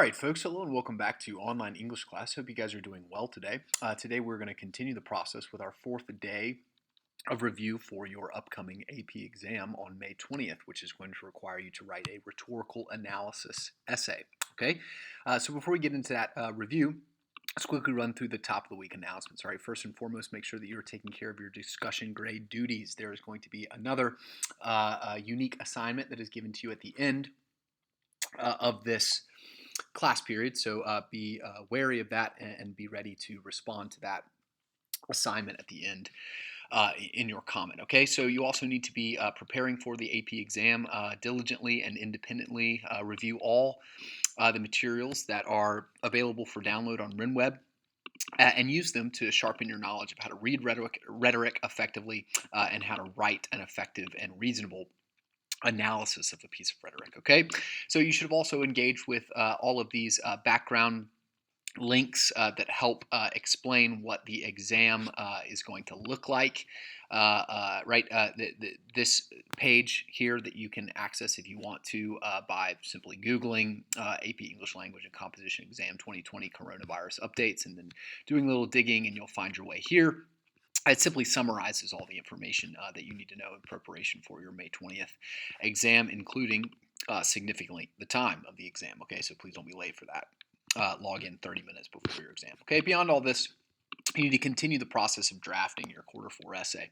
All right, folks, hello and welcome back to Online English Class. Hope you guys are doing well today. Today we're going to continue the process with our fourth day of review for your upcoming AP exam on May 20th, which is going to require you to write a rhetorical analysis essay. Okay, so before we get into that review, let's quickly run through the top of the week announcements. All right, first and foremost, make sure that you're taking care of your discussion grade duties. There is going to be another unique assignment that is given to you at the end of this class period, so be wary of that and be ready to respond to that assignment at the end in your comment. Okay, so you also need to be preparing for the AP exam diligently and independently. Review all the materials that are available for download on RenWeb. And use them to sharpen your knowledge of how to read rhetoric effectively and how to write an effective and reasonable analysis of a piece of rhetoric. Okay, so you should have also engaged with all of these background links that help explain what the exam is going to look like. This page here that you can access if you want to by simply Googling AP English Language and Composition Exam 2020 Coronavirus Updates and then doing a little digging, and you'll find your way here. It simply summarizes all the information that you need to know in preparation for your May 20th exam, including significantly the time of the exam. Okay, so please don't be late for that. Log in 30 minutes before your exam. Okay, beyond all this, you need to continue the process of drafting your quarter 4 essay,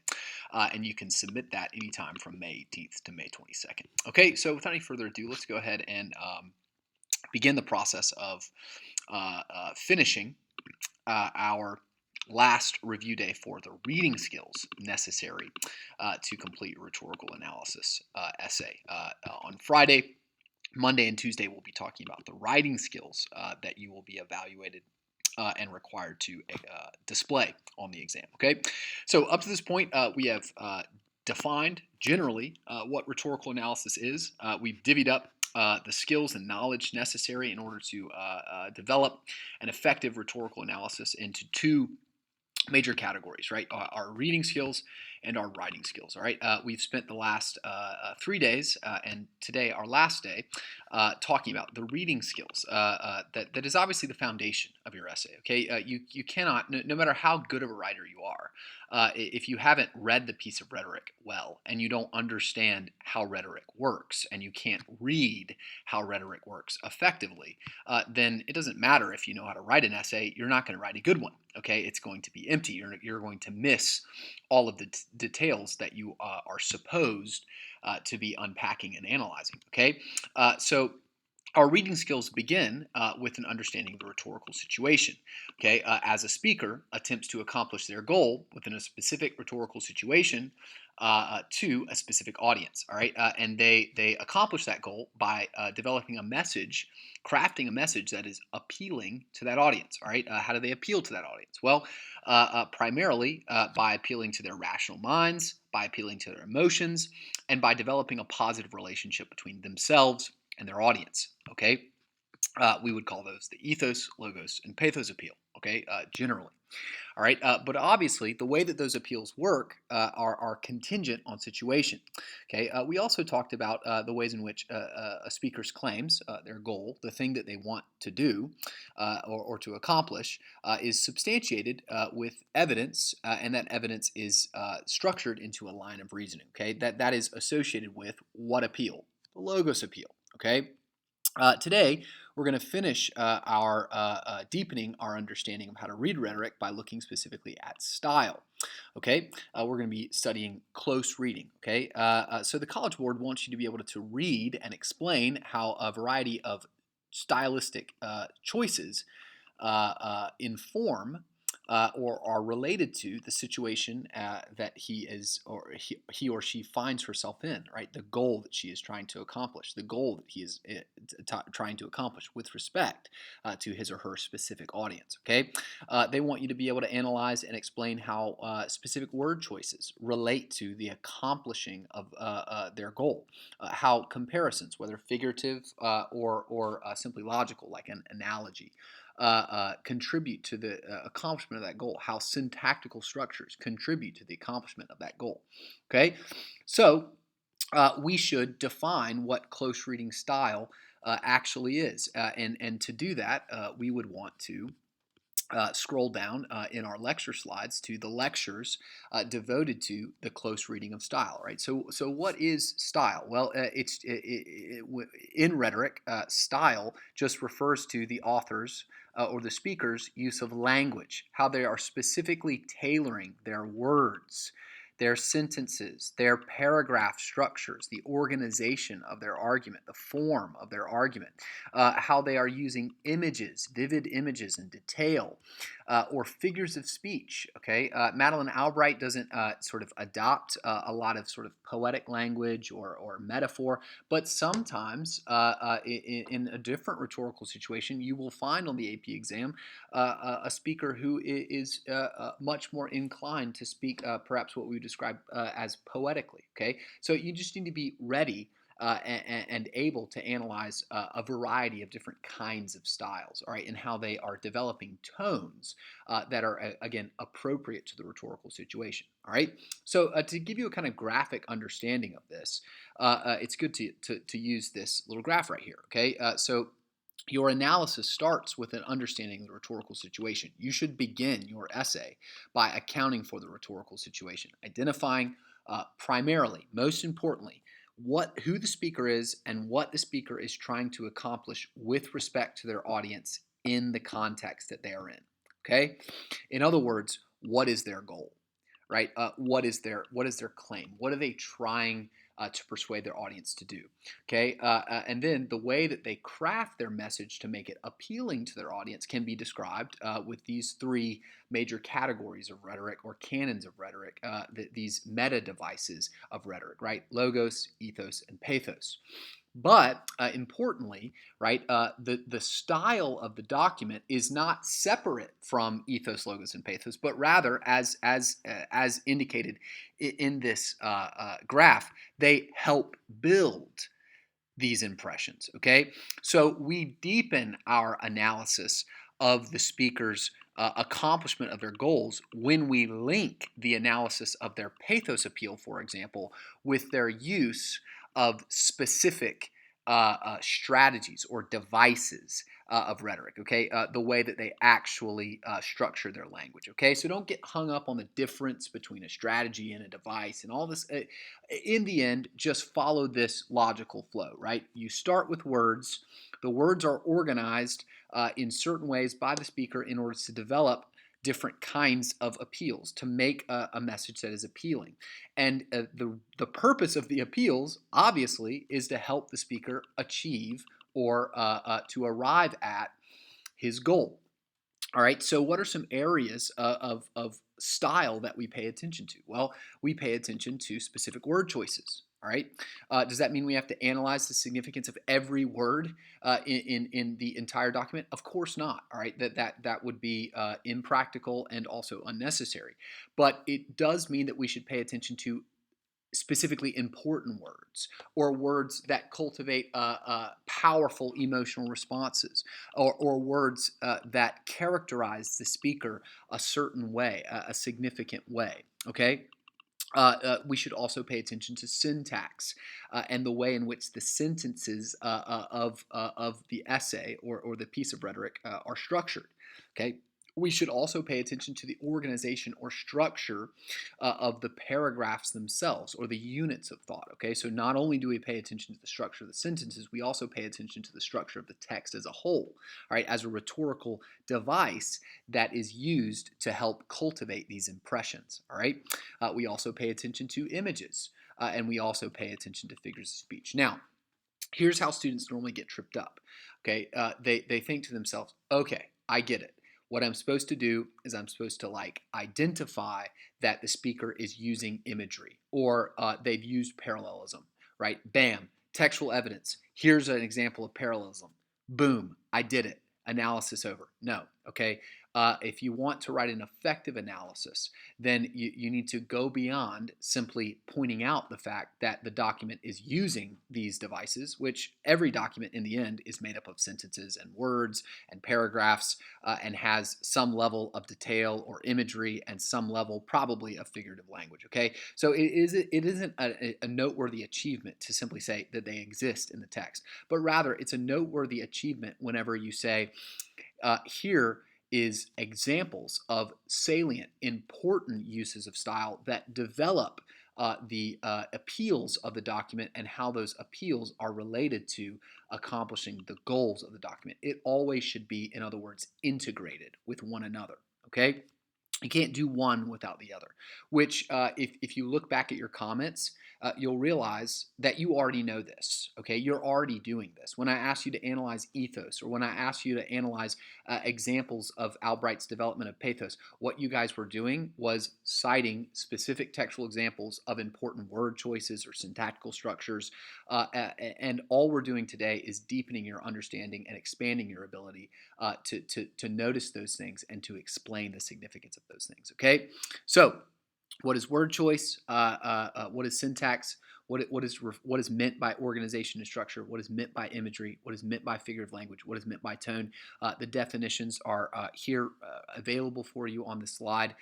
and you can submit that anytime from May 18th to May 22nd. Okay, so without any further ado, let's go ahead and begin the process of finishing our last review day for the reading skills necessary to complete your rhetorical analysis essay. On Friday, Monday, and Tuesday, we'll be talking about the writing skills that you will be evaluated and required to display on the exam. Okay, so up to this point, we have defined generally what rhetorical analysis is. We've divvied up the skills and knowledge necessary in order to develop an effective rhetorical analysis into two major categories, right? Our reading skills and our writing skills. All right. We've spent the last 3 days and today our last day talking about the reading skills. That is obviously the foundation of your essay. Okay. You cannot, no matter how good of a writer you are, if you haven't read the piece of rhetoric well and you don't understand how rhetoric works and you can't read how rhetoric works effectively, then it doesn't matter if you know how to write an essay. You're not going to write a good one. Okay, it's going to be empty. You're going to miss all of the details that you are supposed to be unpacking and analyzing. Okay, so our reading skills begin with an understanding of the rhetorical situation. Okay, as a speaker attempts to accomplish their goal within a specific rhetorical situation to a specific audience. All right, and they accomplish that goal by developing a message, crafting a message that is appealing to that audience. All right, how do they appeal to that audience? Well, primarily by appealing to their rational minds, by appealing to their emotions, and by developing a positive relationship between themselves and their audience. Okay, we would call those the ethos, logos, and pathos appeal. Okay, generally. All right, but obviously the way that those appeals work are contingent on situation. Okay, we also talked about the ways in which a speaker's claims, their goal, the thing that they want to do or to accomplish, is substantiated with evidence, and that evidence is structured into a line of reasoning. Okay, that is associated with what appeal? The logos appeal. Okay. Today, we're going to finish our deepening our understanding of how to read rhetoric by looking specifically at style. Okay, we're going to be studying close reading. Okay, so the College Board wants you to be able to read and explain how a variety of stylistic choices inform or are related to the situation that he or she finds herself in, right? The goal that she is trying to accomplish, the goal that he is trying to accomplish with respect to his or her specific audience, okay? They want you to be able to analyze and explain how specific word choices relate to the accomplishing of their goal, how comparisons, whether figurative or simply logical, like an analogy, contribute to the accomplishment of that goal, how syntactical structures contribute to the accomplishment of that goal. Okay, so we should define what close reading style actually is. And to do that, we would want to scroll down in our lecture slides to the lectures devoted to the close reading of style, right? So what is style? Well, in rhetoric, style just refers to the author's or the speaker's use of language, how they are specifically tailoring their words, their sentences, their paragraph structures, the organization of their argument, the form of their argument, how they are using images, vivid images and detail, or figures of speech. Okay, Madeline Albright doesn't sort of adopt a lot of sort of poetic language or metaphor, but sometimes in a different rhetorical situation, you will find on the AP exam a speaker who is much more inclined to speak perhaps what we would describe as poetically. Okay, so you just need to be ready and able to analyze a variety of different kinds of styles, all right, and how they are developing tones that are, again, appropriate to the rhetorical situation, all right? So to give you a kind of graphic understanding of this, it's good to use this little graph right here, okay? So your analysis starts with an understanding of the rhetorical situation. You should begin your essay by accounting for the rhetorical situation, identifying primarily, most importantly, who the speaker is and what the speaker is trying to accomplish with respect to their audience in the context that they are in. Okay? In other words, what is their goal? Right? What is their claim? What are they trying to persuade their audience to do? Okay, and then the way that they craft their message to make it appealing to their audience can be described with these three major categories of rhetoric or canons of rhetoric, these meta devices of rhetoric, right? Logos, ethos, and pathos. But importantly, right, the style of the document is not separate from ethos, logos, and pathos, but rather, as indicated in this graph, they help build these impressions. Okay, so we deepen our analysis of the speaker's accomplishment of their goals when we link the analysis of their pathos appeal, for example, with their use of specific strategies or devices of rhetoric, okay? The way that they actually structure their language, okay? So don't get hung up on the difference between a strategy and a device and all this. In the end, just follow this logical flow, right? You start with words. The words are organized in certain ways by the speaker in order to develop different kinds of appeals to make a message that is appealing. And the purpose of the appeals, obviously, is to help the speaker achieve or to arrive at his goal. All right, so what are some areas of style that we pay attention to? Well, we pay attention to specific word choices. All right, does that mean we have to analyze the significance of every word in the entire document? Of course not. All right, that would be impractical and also unnecessary. But it does mean that we should pay attention to specifically important words or words that cultivate powerful emotional responses or words that characterize the speaker a certain way, a significant way. Okay, we should also pay attention to syntax and the way in which the sentences of the essay or the piece of rhetoric are structured. Okay. We should also pay attention to the organization or structure of the paragraphs themselves or the units of thought. Okay, so not only do we pay attention to the structure of the sentences, we also pay attention to the structure of the text as a whole, all right, as a rhetorical device that is used to help cultivate these impressions. All right, we also pay attention to images and we also pay attention to figures of speech. Now, here's how students normally get tripped up. Okay, they think to themselves, okay, I get it. What I'm supposed to do is I'm supposed to like identify that the speaker is using imagery or they've used parallelism, right? Bam, textual evidence. Here's an example of parallelism. Boom, I did it. Analysis over. No. okay? If you want to write an effective analysis, then you need to go beyond simply pointing out the fact that the document is using these devices, which every document in the end is made up of sentences and words and paragraphs, and has some level of detail or imagery and some level probably of figurative language, okay? So it isn't a noteworthy achievement to simply say that they exist in the text, but rather it's a noteworthy achievement whenever you say, here is examples of salient, important uses of style that develop the appeals of the document and how those appeals are related to accomplishing the goals of the document. It always should be, in other words, integrated with one another. Okay? You can't do one without the other, which, if you look back at your comments, you'll realize that you already know this. Okay, you're already doing this. When I asked you to analyze ethos, or when I asked you to analyze examples of Albright's development of pathos, what you guys were doing was citing specific textual examples of important word choices or syntactical structures, and all we're doing today is deepening your understanding and expanding your ability to notice those things and to explain the significance of those things. Okay, so what is word choice? What is syntax? What is meant by organization and structure? What is meant by imagery? What is meant by figurative language? What is meant by tone? The definitions are here available for you on the slide.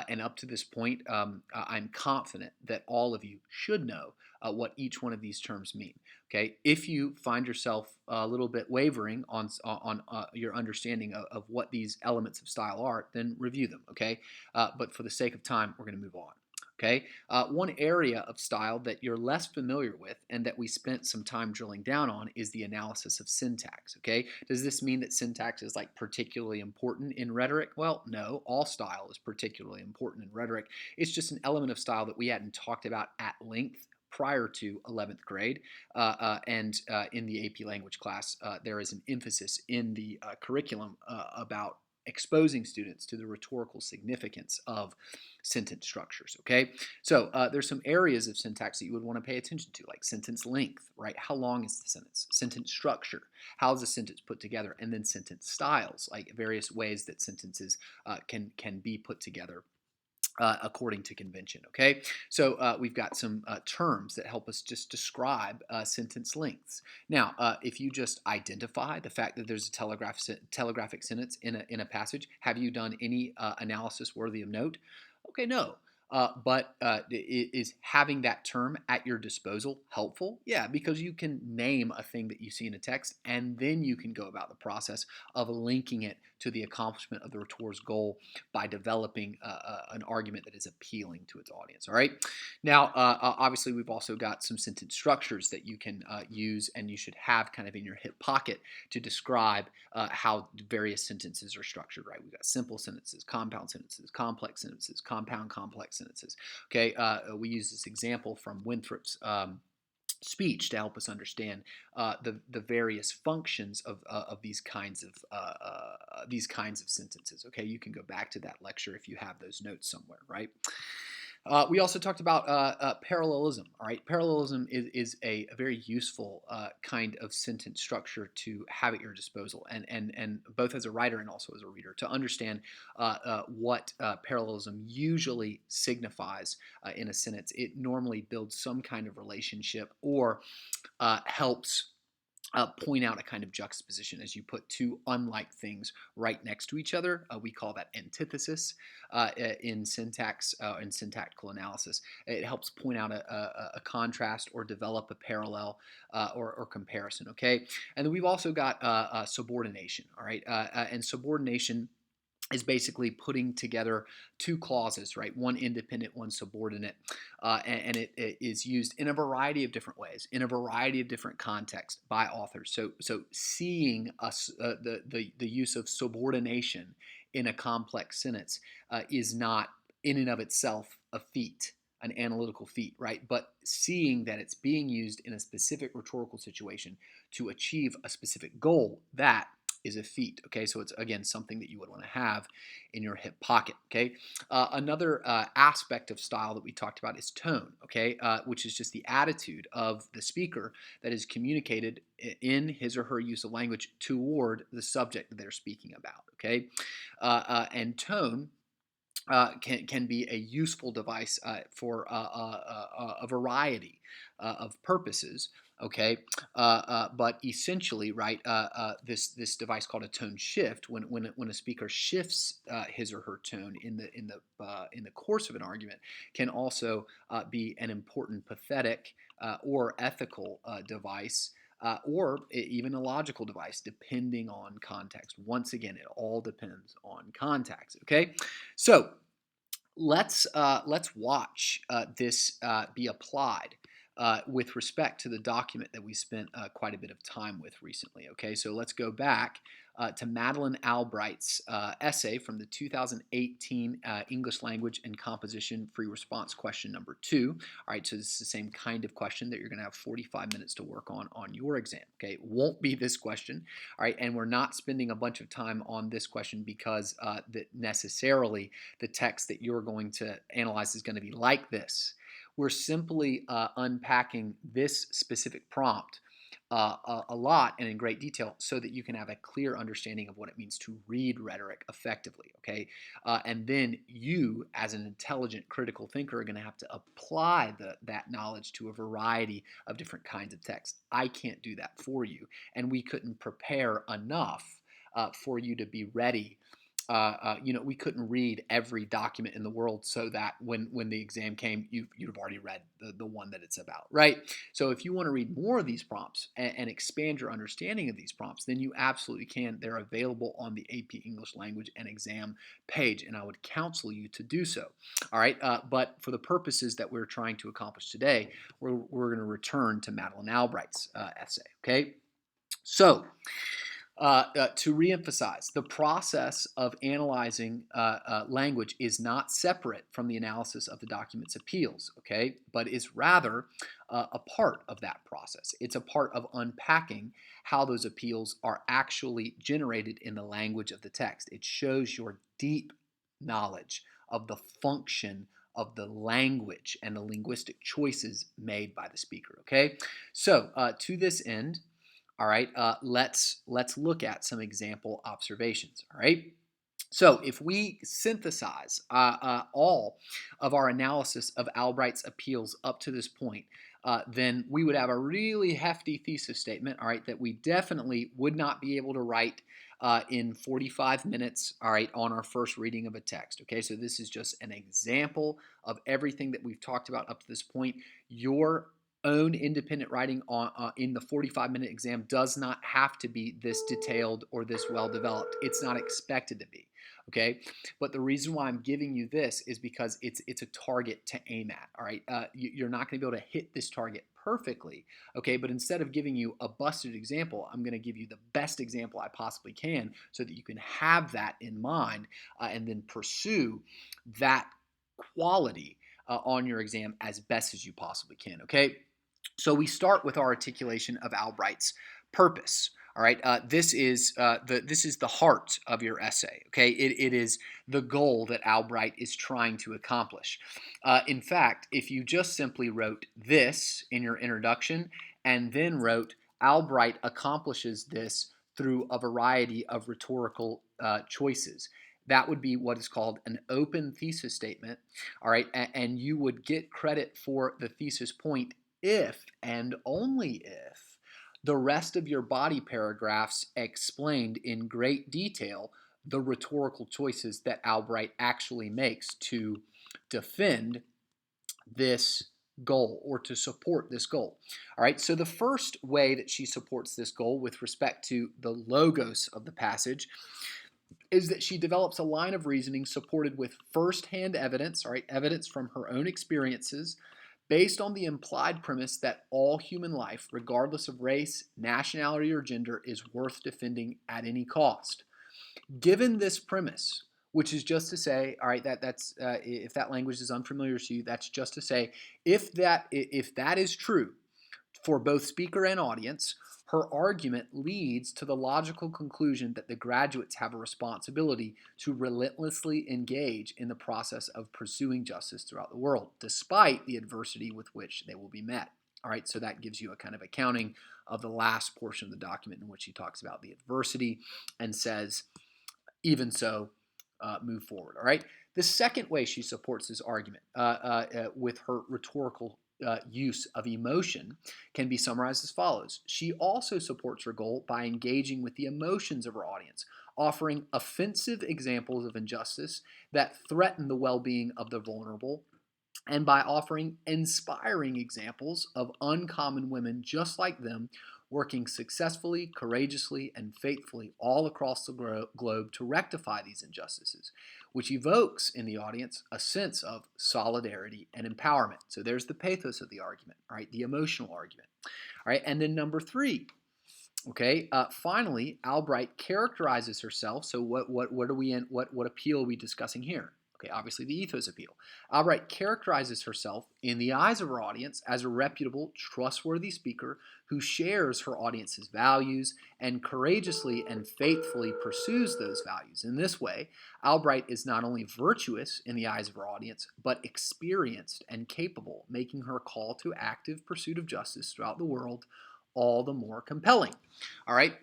And up to this point, I'm confident that all of you should know what each one of these terms mean. Okay, if you find yourself a little bit wavering on your understanding of what these elements of style are, then review them. Okay, but for the sake of time, we're going to move on. Okay, one area of style that you're less familiar with and that we spent some time drilling down on is the analysis of syntax. Okay, does this mean that syntax is like particularly important in rhetoric? Well, no, all style is particularly important in rhetoric. It's just an element of style that we hadn't talked about at length prior to 11th grade, and in the AP language class, there is an emphasis in the curriculum about exposing students to the rhetorical significance of sentence structures. Okay, so there's some areas of syntax that you would want to pay attention to, like sentence length, right? How long is the sentence? Sentence structure, how is the sentence put together? And then sentence styles, like various ways that sentences can be put together according to convention. Okay, so we've got some terms that help us just describe sentence lengths. Now, if you just identify the fact that there's a telegraphic sentence in a passage, have you done any analysis worthy of note? Okay, no. But is having that term at your disposal helpful? Yeah, because you can name a thing that you see in a text, and then you can go about the process of linking it to the accomplishment of the rhetor's goal by developing an argument that is appealing to its audience. All right. Now, obviously, we've also got some sentence structures that you can use, and you should have kind of in your hip pocket to describe how various sentences are structured. Right. We've got simple sentences, compound sentences, complex sentences, compound complex sentences. Okay. We use this example from Winthrop's speech to help us understand the various functions of these kinds of sentences. Okay, you can go back to that lecture if you have those notes somewhere, right? We also talked about parallelism. All right, parallelism is a very useful kind of sentence structure to have at your disposal, and both as a writer and also as a reader to understand what parallelism usually signifies in a sentence. It normally builds some kind of relationship or helps point out a kind of juxtaposition as you put two unlike things right next to each other. We call that antithesis in syntax and syntactical analysis. It helps point out a contrast or develop a parallel or comparison. Okay, and then we've also got subordination. All right, and subordination is basically putting together two clauses, right? One independent, one subordinate, and it is used in a variety of different ways, in a variety of different contexts by authors. So seeing the use of subordination in a complex sentence is not in and of itself a feat, an analytical feat, right? But seeing that it's being used in a specific rhetorical situation to achieve a specific goal, that is a feat. Okay, so it's again something that you would want to have in your hip pocket. Okay, another aspect of style that we talked about is tone. Okay, which is just the attitude of the speaker that is communicated in his or her use of language toward the subject that they're speaking about. Okay, and tone can be a useful device for a variety of purposes. Okay, but essentially, right, this device called a tone shift, when a speaker shifts his or her tone in the course of an argument, can also be an important pathetic or ethical device. Or even a logical device, depending on context. Once again, it all depends on context. Okay, so let's watch this be applied with respect to the document that we spent quite a bit of time with recently. Okay, so let's go back to Madeleine Albright's essay from the 2018 English Language and Composition Free Response question number 2. All right, so this is the same kind of question that you're going to have 45 minutes to work on your exam. Okay, it won't be this question. All right, and we're not spending a bunch of time on this question because that necessarily the text that you're going to analyze is going to be like this. We're simply unpacking this specific prompt a lot and in great detail so that you can have a clear understanding of what it means to read rhetoric effectively, okay? And then you, as an intelligent critical thinker, are going to have to apply that knowledge to a variety of different kinds of text. I can't do that for you, and we couldn't prepare enough for you to be ready. We couldn't read every document in the world so that when the exam came, you'd have already read the one that it's about, right? So if you want to read more of these prompts and expand your understanding of these prompts, then you absolutely can. They're available on the AP English Language and Exam page, and I would counsel you to do so. All right, but for the purposes that we're trying to accomplish today, we're going to return to Madeleine Albright's essay, okay? So, to reemphasize, the process of analyzing language is not separate from the analysis of the document's appeals, okay, but is rather a part of that process. It's a part of unpacking how those appeals are actually generated in the language of the text. It shows your deep knowledge of the function of the language and the linguistic choices made by the speaker, okay? So, to this end, all right, let's look at some example observations. All right. So if we synthesize all of our analysis of Albright's appeals up to this point, then we would have a really hefty thesis statement, all right, that we definitely would not be able to write in 45 minutes, all right, on our first reading of a text. Okay, so this is just an example of everything that we've talked about up to this point. Your own independent writing in the 45-minute exam does not have to be this detailed or this well developed. It's not expected to be. Okay, but the reason why I'm giving you this is because it's a target to aim at. All right, you're not going to be able to hit this target perfectly. Okay, but instead of giving you a busted example, I'm going to give you the best example I possibly can so that you can have that in mind and then pursue that quality on your exam as best as you possibly can. Okay. So we start with our articulation of Albright's purpose. All right, this is the heart of your essay. Okay, it is the goal that Albright is trying to accomplish. In fact, if you just simply wrote this in your introduction and then wrote Albright accomplishes this through a variety of rhetorical choices, that would be what is called an open thesis statement. All right, and you would get credit for the thesis point if and only if the rest of your body paragraphs explained in great detail the rhetorical choices that Albright actually makes to defend this goal or to support this goal. All right, so the first way that she supports this goal with respect to the logos of the passage is that she develops a line of reasoning supported with first-hand evidence, all right, evidence from her own experiences, based on the implied premise that all human life, regardless of race, nationality, or gender, is worth defending at any cost. Given this premise, which is just to say, all right, that's if that language is unfamiliar to you, that's just to say, if that is true, For both speaker and audience, her argument leads to the logical conclusion that the graduates have a responsibility to relentlessly engage in the process of pursuing justice throughout the world, despite the adversity with which they will be met. All right, so that gives you a kind of accounting of the last portion of the document in which he talks about the adversity and says, even so, move forward. All right. The second way she supports this argument with her rhetorical use of emotion can be summarized as follows. She also supports her goal by engaging with the emotions of her audience, offering offensive examples of injustice that threaten the well being of the vulnerable, and by offering inspiring examples of uncommon women just like them working successfully, courageously, and faithfully all across the globe to rectify these injustices, which evokes in the audience a sense of solidarity and empowerment. So there's the pathos of the argument, right? The emotional argument. All right, and then number three, okay. Finally, Albright characterizes herself. So what are we in? What appeal are we discussing here? Okay, obviously the ethos appeal. Albright characterizes herself in the eyes of her audience as a reputable, trustworthy speaker who shares her audience's values and courageously and faithfully pursues those values. In this way, Albright is not only virtuous in the eyes of her audience, but experienced and capable, making her call to active pursuit of justice throughout the world all the more compelling. All right.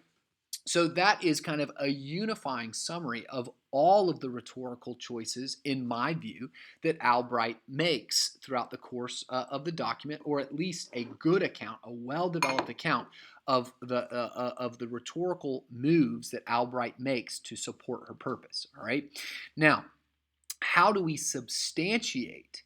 So that is kind of a unifying summary of all of the rhetorical choices, in my view, that Albright makes throughout the course of the document, or at least a good account, a well-developed account of the rhetorical moves that Albright makes to support her purpose. All right. Now, how do we substantiate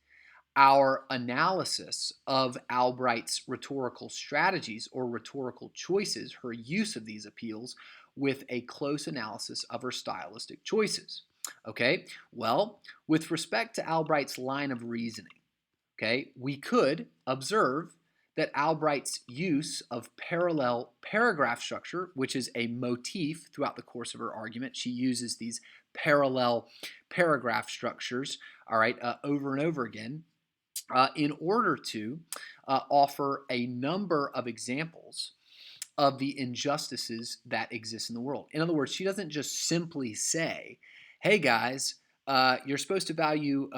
our analysis of Albright's rhetorical strategies or rhetorical choices, her use of these appeals, with a close analysis of her stylistic choices? Okay, well, with respect to Albright's line of reasoning, okay, we could observe that Albright's use of parallel paragraph structure, which is a motif throughout the course of her argument, she uses these parallel paragraph structures, all right, over and over again, in order to offer a number of examples of the injustices that exist in the world. In other words, she doesn't just simply say, "Hey guys, you're supposed to value,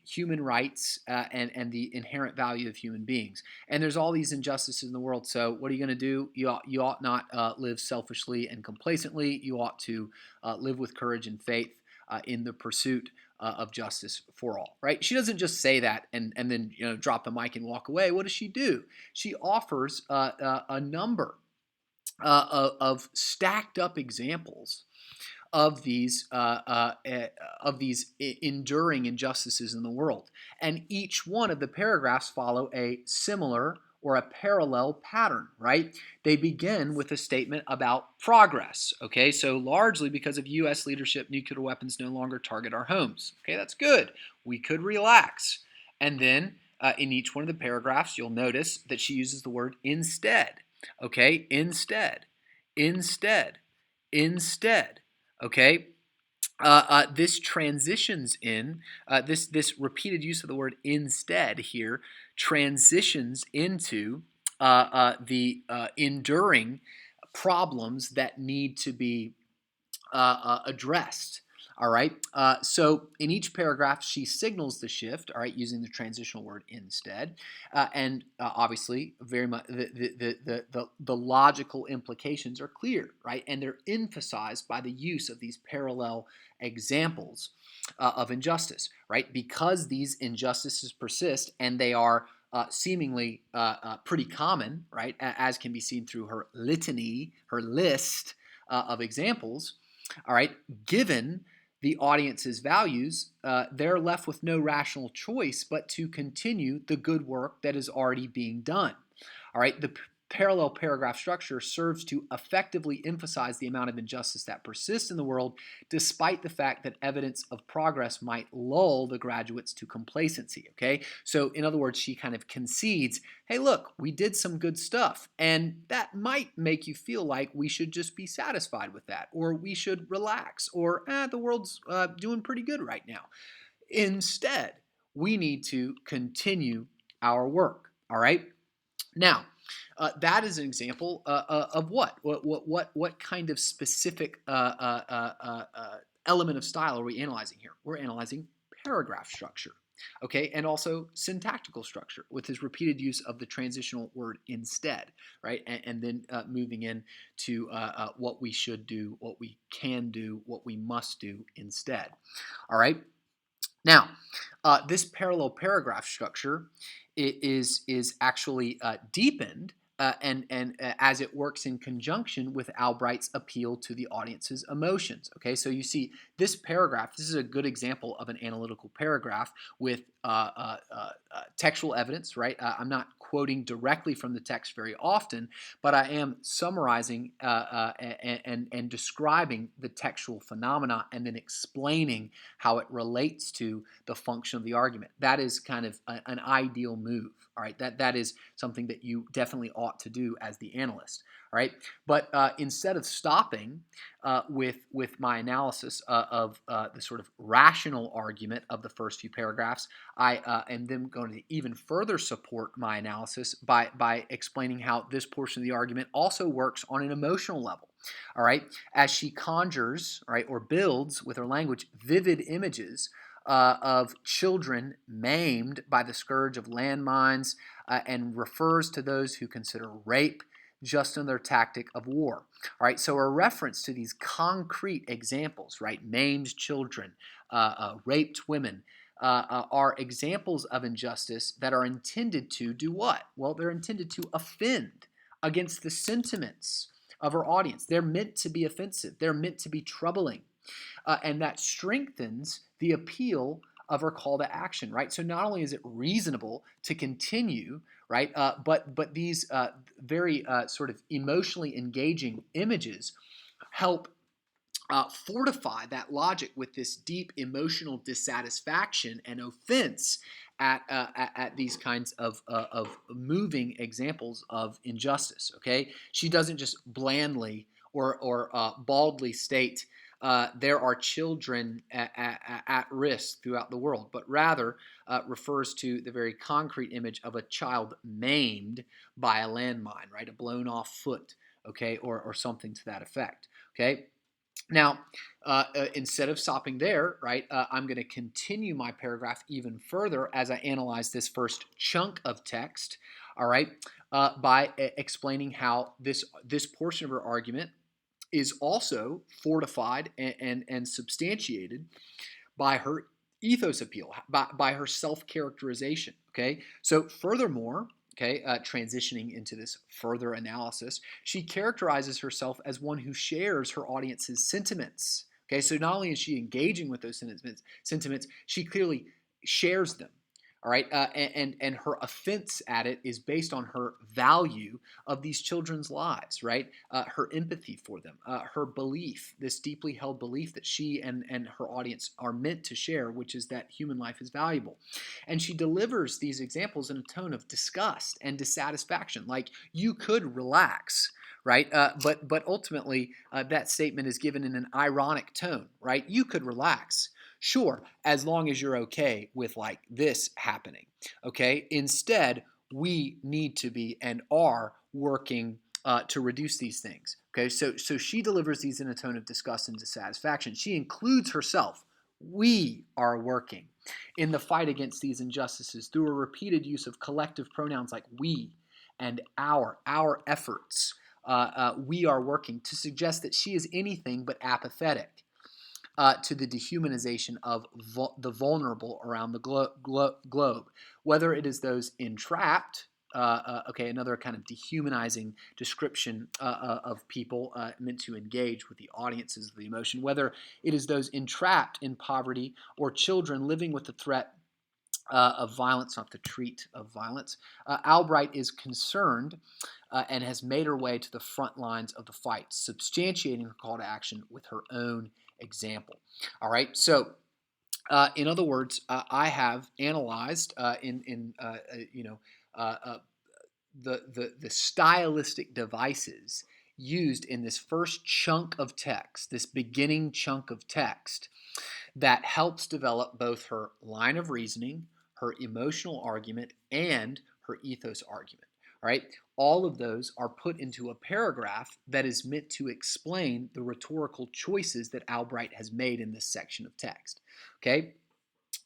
human rights and the inherent value of human beings. And there's all these injustices in the world. So what are you going to do? You ought not live selfishly and complacently. You ought to live with courage and faith in the pursuit of justice for all." Right? She doesn't just say that and then drop the mic and walk away. What does she do? She offers a number of stacked up examples of these enduring injustices in the world, and each one of the paragraphs follow a similar or a parallel pattern, right? They begin with a statement about progress, okay? So largely because of U.S. leadership, nuclear weapons no longer target our homes. Okay, that's good. We could relax. And then in each one of the paragraphs, you'll notice that she uses the word instead, okay? Instead, instead, instead, okay? This transitions in this repeated use of the word instead here transitions into the enduring problems that need to be addressed. All right. So in each paragraph, she signals the shift. All right, using the transitional word instead, and obviously, very much the logical implications are clear, right? And they're emphasized by the use of these parallel examples of injustice, right? Because these injustices persist and they are seemingly pretty common, right? As can be seen through her litany, her list of examples. All right, given the audience's values, they're left with no rational choice but to continue the good work that is already being done. All right, the parallel paragraph structure serves to effectively emphasize the amount of injustice that persists in the world, despite the fact that evidence of progress might lull the graduates to complacency. Okay, so in other words, she kind of concedes, hey, look, we did some good stuff, and that might make you feel like we should just be satisfied with that, or we should relax, or the world's doing pretty good right now. Instead, we need to continue our work. All right. Now, that is an example of what? What kind of specific element of style are we analyzing here? We're analyzing paragraph structure, okay, and also syntactical structure with his repeated use of the transitional word instead, right, and then moving in to what we should do, what we can do, what we must do instead. All right. Now, this parallel paragraph structure is actually deepened as it works in conjunction with Albright's appeal to the audience's emotions. Okay, so you see this paragraph. This is a good example of an analytical paragraph with textual evidence. Right, I'm not quoting directly from the text very often, but I am summarizing and describing the textual phenomena and then explaining how it relates to the function of the argument. That is kind of an ideal move. All right, that is something that you definitely ought to do as the analyst. All right, but instead of stopping with my analysis of the sort of rational argument of the first few paragraphs, I am then going to even further support my analysis by explaining how this portion of the argument also works on an emotional level. All right, as she conjures, right, or builds with her language vivid images of children maimed by the scourge of landmines and refers to those who consider rape just another tactic of war. All right, so a reference to these concrete examples, right, maimed children, raped women, are examples of injustice that are intended to do what? Well, they're intended to offend against the sentiments of our audience. They're meant to be offensive. They're meant to be troubling. And that strengthens the appeal of our call to action, right? So not only is it reasonable to continue, right, but these very sort of emotionally engaging images help fortify that logic with this deep emotional dissatisfaction and offense at these kinds of moving examples of injustice. Okay, she doesn't just blandly or baldly state there are children at risk throughout the world, but rather refers to the very concrete image of a child maimed by a landmine, right, a blown off foot, okay, or something to that effect. Okay. Now, instead of stopping there, right, I'm going to continue my paragraph even further as I analyze this first chunk of text, all right, by explaining how this portion of her argument is also fortified and substantiated by her ethos appeal, by her self-characterization, okay? So furthermore, okay, transitioning into this further analysis, she characterizes herself as one who shares her audience's sentiments. Okay, so not only is she engaging with those sentiments, she clearly shares them. All right, and her offense at it is based on her value of these children's lives, right? Her empathy for them, her belief, this deeply held belief that she and her audience are meant to share, which is that human life is valuable. And she delivers these examples in a tone of disgust and dissatisfaction, like you could relax, right? But ultimately, that statement is given in an ironic tone, right? You could relax. Sure, as long as you're okay with like this happening, okay? Instead, we need to be and are working to reduce these things, okay? So she delivers these in a tone of disgust and dissatisfaction. She includes herself. We are working in the fight against these injustices through a repeated use of collective pronouns like we and our efforts. We are working to suggest that she is anything but apathetic to the dehumanization of the vulnerable around the globe, whether it is those entrapped. Okay, another kind of dehumanizing description of people meant to engage with the audiences of the emotion, whether it is those entrapped in poverty or children living with the threat of violence, not the treat of violence. Albright is concerned and has made her way to the front lines of the fight, substantiating her call to action with her own example. All right, so in other words, I have analyzed the stylistic devices used in this first chunk of text, this beginning chunk of text, that helps develop both her line of reasoning, her emotional argument, and her ethos argument. All right. all of those are put into a paragraph that is meant to explain the rhetorical choices that Albright has made in this section of text. Okay,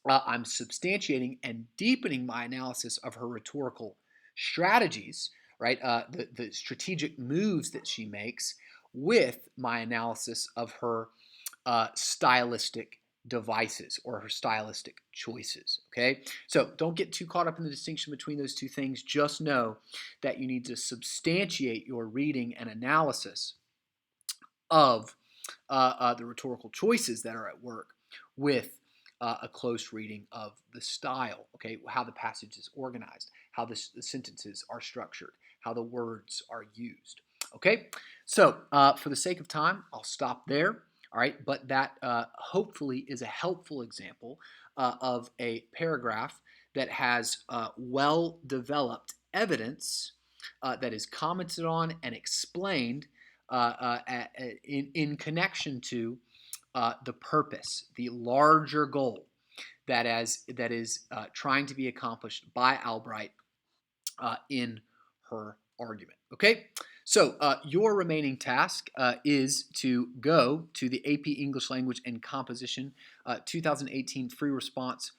I'm substantiating and deepening my analysis of her rhetorical strategies, right? The strategic moves that she makes with my analysis of her stylistic devices or her stylistic choices. Okay, so don't get too caught up in the distinction between those two things. Just know that you need to substantiate your reading and analysis of the rhetorical choices that are at work with a close reading of the style, okay, how the passage is organized, how the sentences are structured, how the words are used. Okay, so for the sake of time, I'll stop there. All right, but that hopefully is a helpful example of a paragraph that has well developed evidence that is commented on and explained in connection to the purpose, the larger goal that is trying to be accomplished by Albright in her argument. Okay, so your remaining task is to go to the AP English Language and Composition 2018 free response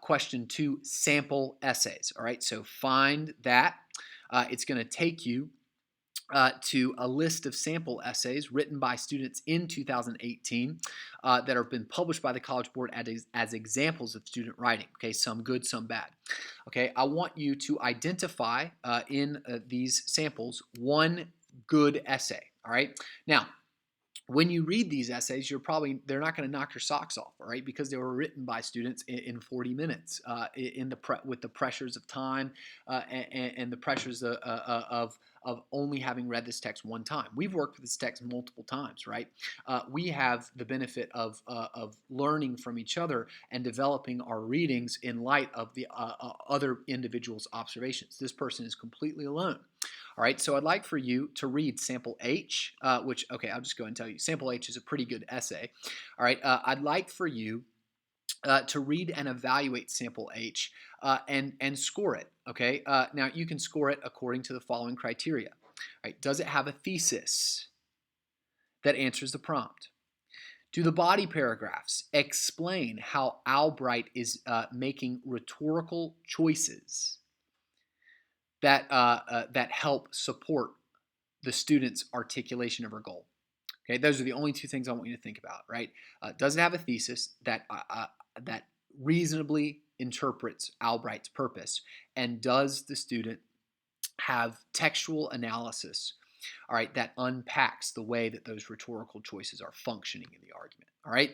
question 2 sample essays. All right, so find that. It's going to take you to a list of sample essays written by students in 2018 that have been published by the College Board as examples of student writing. Okay, some good, some bad. Okay, I want you to identify in these samples one good essay. All right, now when you read these essays, they're not going to knock your socks off, all right, because they were written by students in 40 minutes with the pressures of time and the pressures of only having read this text one time. We've worked with this text multiple times, right? We have the benefit of learning from each other and developing our readings in light of the other individuals' observations. This person is completely alone. All right, so I'd like for you to read Sample H, which, okay, I'll just go and tell you. Sample H is a pretty good essay. All right, I'd like for you to read and evaluate Sample H and score it, okay? Now, you can score it according to the following criteria. All right, does it have a thesis that answers the prompt? Do the body paragraphs explain how Albright is making rhetorical choices that help support the student's articulation of her goal? Okay, those are the only two things I want you to think about, right? Does it have a thesis that reasonably interprets Albright's purpose? And does the student have textual analysis, all right, that unpacks the way that those rhetorical choices are functioning in the argument? All right,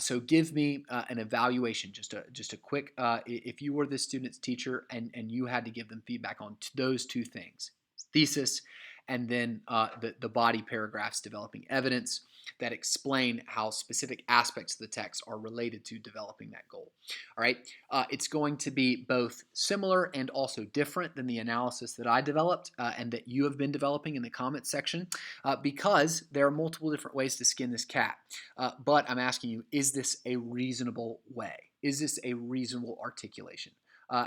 so give me an evaluation, just a quick. If you were the student's teacher and you had to give them feedback on those two things, thesis, and then the body paragraphs developing evidence that explain how specific aspects of the text are related to developing that goal. All right, it's going to be both similar and also different than the analysis that I developed and that you have been developing in the comments section because there are multiple different ways to skin this cat. But I'm asking you, is this a reasonable way? Is this a reasonable articulation?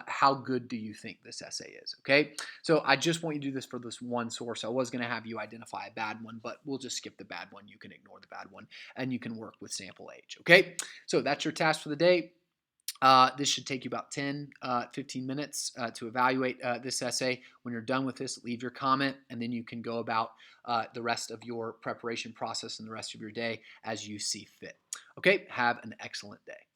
How good do you think this essay is? Okay, so I just want you to do this for this one source. I was going to have you identify a bad one, but we'll just skip the bad one. You can ignore the bad one, and you can work with Sample H. Okay, so that's your task for the day. This should take you about 10, 15 minutes to evaluate this essay. When you're done with this, leave your comment, and then you can go about the rest of your preparation process and the rest of your day as you see fit. Okay, have an excellent day.